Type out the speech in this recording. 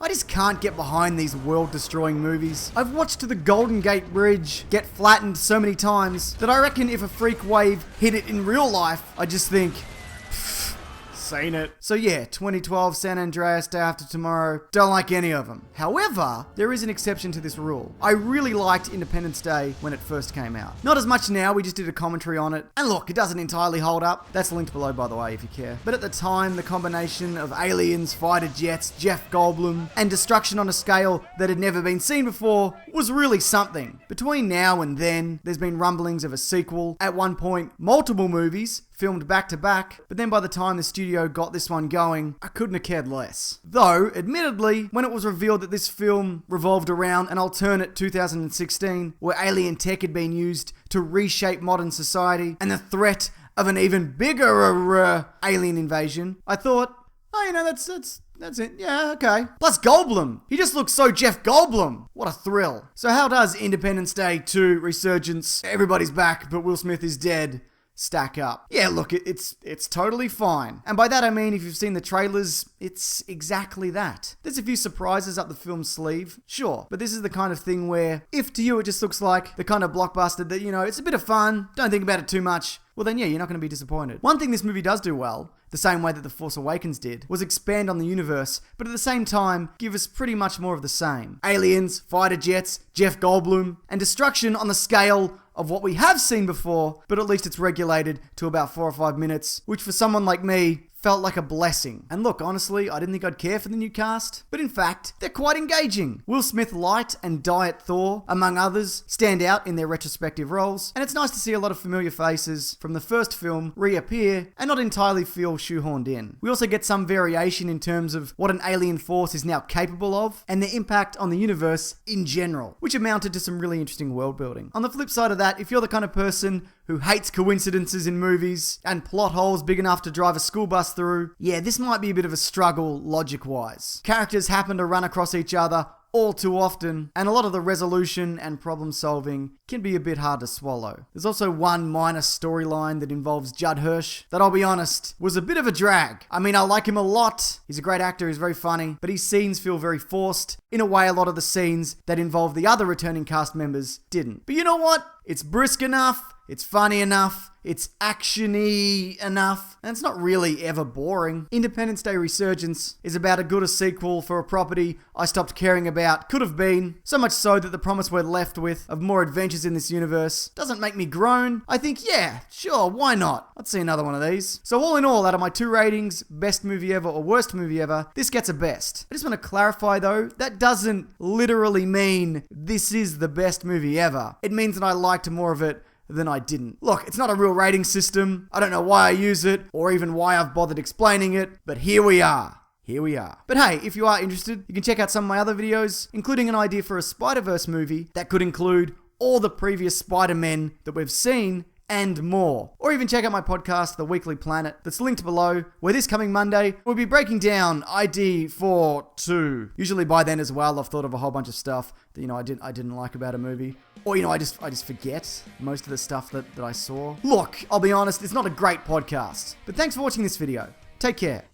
I just can't get behind these world-destroying movies. I've watched the Golden Gate Bridge get flattened so many times that I reckon if a freak wave hit it in real life, I'd just think, seen it. So yeah, 2012, San Andreas, Day After Tomorrow, don't like any of them. However, there is an exception to this rule. I really liked Independence Day when it first came out. Not as much now, we just did a commentary on it. And look, it doesn't entirely hold up. That's linked below, by the way, if you care. But at the time, the combination of aliens, fighter jets, Jeff Golblum, and destruction on a scale that had never been seen before was really something. Between now and then, there's been rumblings of a sequel. At one point, multiple movies, filmed back to back, but then by the time the studio got this one going, I couldn't have cared less. Though, admittedly, when it was revealed that this film revolved around an alternate 2016 where alien tech had been used to reshape modern society and the threat of an even bigger alien invasion, I thought, oh, that's it. Yeah, okay. Plus Golblum. He just looks so Jeff Golblum. What a thrill. So how does Independence Day 2 Resurgence, everybody's back but Will Smith is dead, stack up? Yeah, look, it's totally fine. And by that I mean, if you've seen the trailers, it's exactly that. There's a few surprises up the film's sleeve, sure, but this is the kind of thing where, if to you it just looks like the kind of blockbuster that, it's a bit of fun, don't think about it too much, well then yeah, you're not going to be disappointed. One thing this movie does do well, the same way that The Force Awakens did, was expand on the universe, but at the same time, give us pretty much more of the same. Aliens, fighter jets, Jeff Goldblum, and destruction on the scale of what we have seen before, but at least it's regulated to about 4 or 5 minutes, which for someone like me, felt like a blessing. And look, honestly, I didn't think I'd care for the new cast, but in fact, they're quite engaging. Will Smith Light and Diet Thor, among others, stand out in their retrospective roles, and it's nice to see a lot of familiar faces from the first film reappear and not entirely feel shoehorned in. We also get some variation in terms of what an alien force is now capable of, and their impact on the universe in general, which amounted to some really interesting world building. On the flip side of that, if you're the kind of person who hates coincidences in movies and plot holes big enough to drive a school bus through, yeah, this might be a bit of a struggle logic-wise. Characters happen to run across each other all too often, and a lot of the resolution and problem solving can be a bit hard to swallow. There's also one minor storyline that involves Judd Hirsch that, I'll be honest, was a bit of a drag. I mean, I like him a lot. He's a great actor, he's very funny, but his scenes feel very forced. In a way, a lot of the scenes that involve the other returning cast members didn't. But you know what? It's brisk enough, it's funny enough, it's action-y enough, and it's not really ever boring. Independence Day Resurgence is about as good a sequel for a property I stopped caring about could have been, so much so that the promise we're left with of more adventures in this universe doesn't make me groan. I think, yeah, sure, why not? I'd see another one of these. So all in all, out of my 2 ratings, best movie ever or worst movie ever, this gets a best. I just want to clarify though, that doesn't literally mean this is the best movie ever. It means that I liked more of it than I didn't. Look, it's not a real rating system. I don't know why I use it, or even why I've bothered explaining it, but here we are. But hey, if you are interested, you can check out some of my other videos, including an idea for a Spider-Verse movie that could include all the previous Spider-Men that we've seen and more. Or even check out my podcast, The Weekly Planet, that's linked below, where this coming Monday, we'll be breaking down ID 4-2. Usually by then as well, I've thought of a whole bunch of stuff that, I didn't like about a movie. Or, I just forget most of the stuff that I saw. Look, I'll be honest, it's not a great podcast. But thanks for watching this video. Take care.